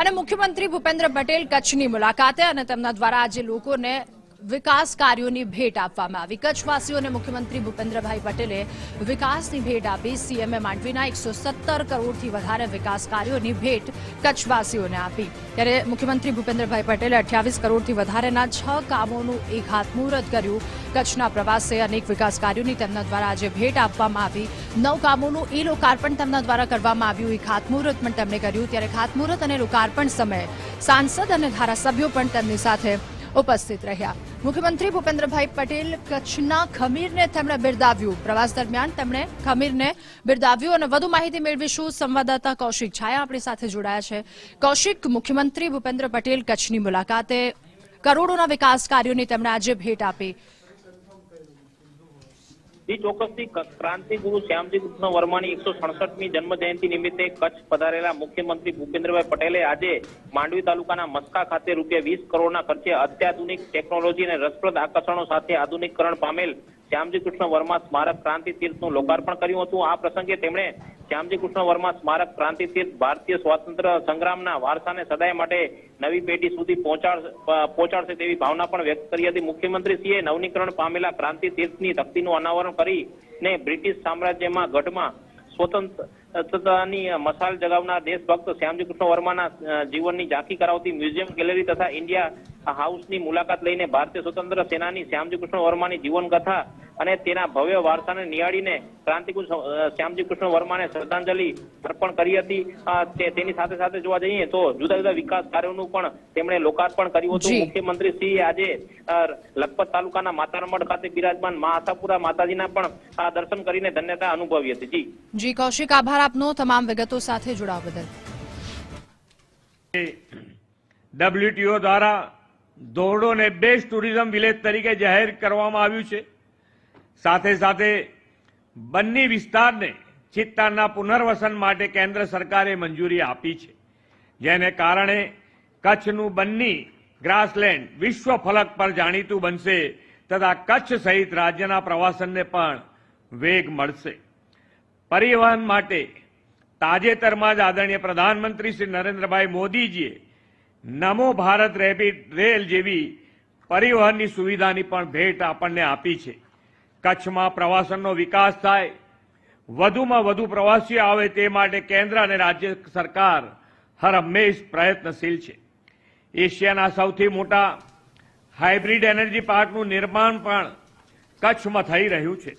અને મુખ્યમંત્રી ભૂપેન્દ્ર પટેલ કચ્છની મુલાકાતે અને તેમના દ્વારા આજે લોકોને વિકાસ કાર્યોની ભેટ આપવામાં આવી। કચ્છવાસીઓને મુખ્યમંત્રી ભૂપેન્દ્રભાઈ પટેલે વિકાસની ભેટ આપી। સીએમએ માંડવીના 117 કરોડથી વધારે વિકાસ કાર્યોની ભેટ કચ્છવાસીઓને આપી। ત્યારે મુખ્યમંત્રી ભૂપેન્દ્રભાઈ પટેલે 28 કરોડથી વધારેના 6 કામોનું એક ખાતમુહૂર્ત કર્યું। કચ્છના પ્રવાસે અનેક વિકાસ કાર્યોની તેમના દ્વારા આજે ભેટ આપવામાં આવી। 9 કામોનું ઈ લોકાર્પણ તેમના દ્વારા કરવામાં આવ્યું। એક ખાતમુહૂર્ત પણ તેમણે કર્યું। ત્યારે ખાતમુહૂર્ત અને લોકાર્પણ સમયે સાંસદ અને ધારાસભ્યો પણ તેમની સાથે ઉપસ્થિત રહ્યા। મુખ્યમંત્રી ભૂપેન્દ્રભાઈ પટેલ કચ્છના ખમીરને તેમણે બિરદાવ્યું। પ્રવાસ દરમિયાન તેમણે ખમીરને બિરદાવ્યું અને વધુ માહિતી મેળવીશું। સંવાદદાતા કૌશિક છાયા આપણી સાથે જોડાયા છે। કૌશિક, મુખ્યમંત્રી ભૂપેન્દ્ર પટેલ કચ્છની મુલાકાતે કરોડોના વિકાસ કાર્યોની તેમણે આજે ભેટ આપી। ચોક્કસથી ક્રાંતિગુરુ શ્યામજી કૃષ્ણ વર્માની 167મી જન્મ જયંતિ નિમિત્તે કચ્છ પધારેલા મુખ્યમંત્રી ભૂપેન્દ્રભાઈ પટેલે આજે માંડવી તાલુકાના મસ્કા ખાતે ₹20 કરોડના ખર્ચે અત્યાધુનિક ટેકનોલોજી અને રસપ્રદ આકર્ષણો સાથે આધુનિકરણ પામેલ શ્યામજી કૃષ્ણ વર્મા સ્મારક ક્રાંતિ તીર્થનું લોકાર્પણ કર્યું હતું। આ પ્રસંગે તેમણે શ્યામજી કૃષ્ણ વર્મા સ્મારક ક્રાંતિ તીર્થ ભારતીય સ્વાતંત્ર્ય સંગ્રામના વારસાને સદાય માટે નવી પેઢી સુધી પહોંચાડશે તેવી ભાવના પણ વ્યક્ત કરી હતી। મુખ્યમંત્રીશ્રીએ નવનીકરણ પામેલા ક્રાંતિ તીર્થની તકતીનું અનાવરણ કરીને બ્રિટિશ સામ્રાજ્યમાં ગઢમાં સ્વતંત્રતાની મશાલ જગાવનાર દેશભક્ત શ્યામજી કૃષ્ણ વર્માના જીવનની ઝાંખી કરાવતી મ્યુઝિયમ ગેલેરી તથા ઇન્ડિયા હાઉસની મુલાકાત લઈને ભારતીય સ્વતંત્ર સેનાની શ્યામજી કૃષ્ણ વર્માની જીવનકથા અને તેના ભવ્ય વારસાને નિહાળીને ક્રાંતિગુરુ શ્યામજી કૃષ્ણ વર્માને શ્રદ્ધાંજલિ અર્પણ કરી હતી। તેની સાથે સાથે જોવા જઈએ તો જુદા જુદા વિકાસ કાર્યોનું પણ તેમણે લોકાર્પણ કર્યું હતું। મુખ્યમંત્રીશ્રીએ આજે લખપત તાલુકાના માતારમઢ ખાતે બિરાજમાન મા આશાપુરા માતાજીના પણ દર્શન કરીને ધન્યતા અનુભવી હતી। જી કૌશિક, આભાર આપનો તમામ વિગતો સાથે જોડાવા બદલ। WTO દ્વારા ધોરડોને બેસ્ટ ટુરિઝમ વિલેજ તરીકે જાહેર કરવામાં આવ્યું છે। સાથે સાથે બન્ની વિસ્તારને ચિત્તારના પુનર્વસન માટે કેન્દ્ર સરકારે મંજૂરી આપી છે, જેને કારણે કચ્છનું બન્ની ગ્રાસલેન્ડ વિશ્વ ફલક પર જાણીતું બનશે તથા કચ્છ સહિત રાજ્યના પ્રવાસનને પણ વેગ મળશે। પરિવહન માટે તાજેતરમાં જ આદરણીય પ્રધાનમંત્રી શ્રી નરેન્દ્રભાઈ મોદીજીએ નમો ભારત રેપિડ રેલ જેવી પરિવહનની સુવિધાની પણ ભેટ આપણને આપી છે। કચ્છમાં પ્રવાસનનો વિકાસ થાય, વધુમાં વધુ પ્રવાસીઓ આવે તે માટે કેન્દ્ર અને રાજ્ય સરકાર હર હંમેશ પ્રયત્નશીલ છે। એશિયાના સૌથી મોટા હાઇબ્રિડ એનર્જી પાર્કનું નિર્માણ પણ કચ્છમાં થઈ રહ્યું છે।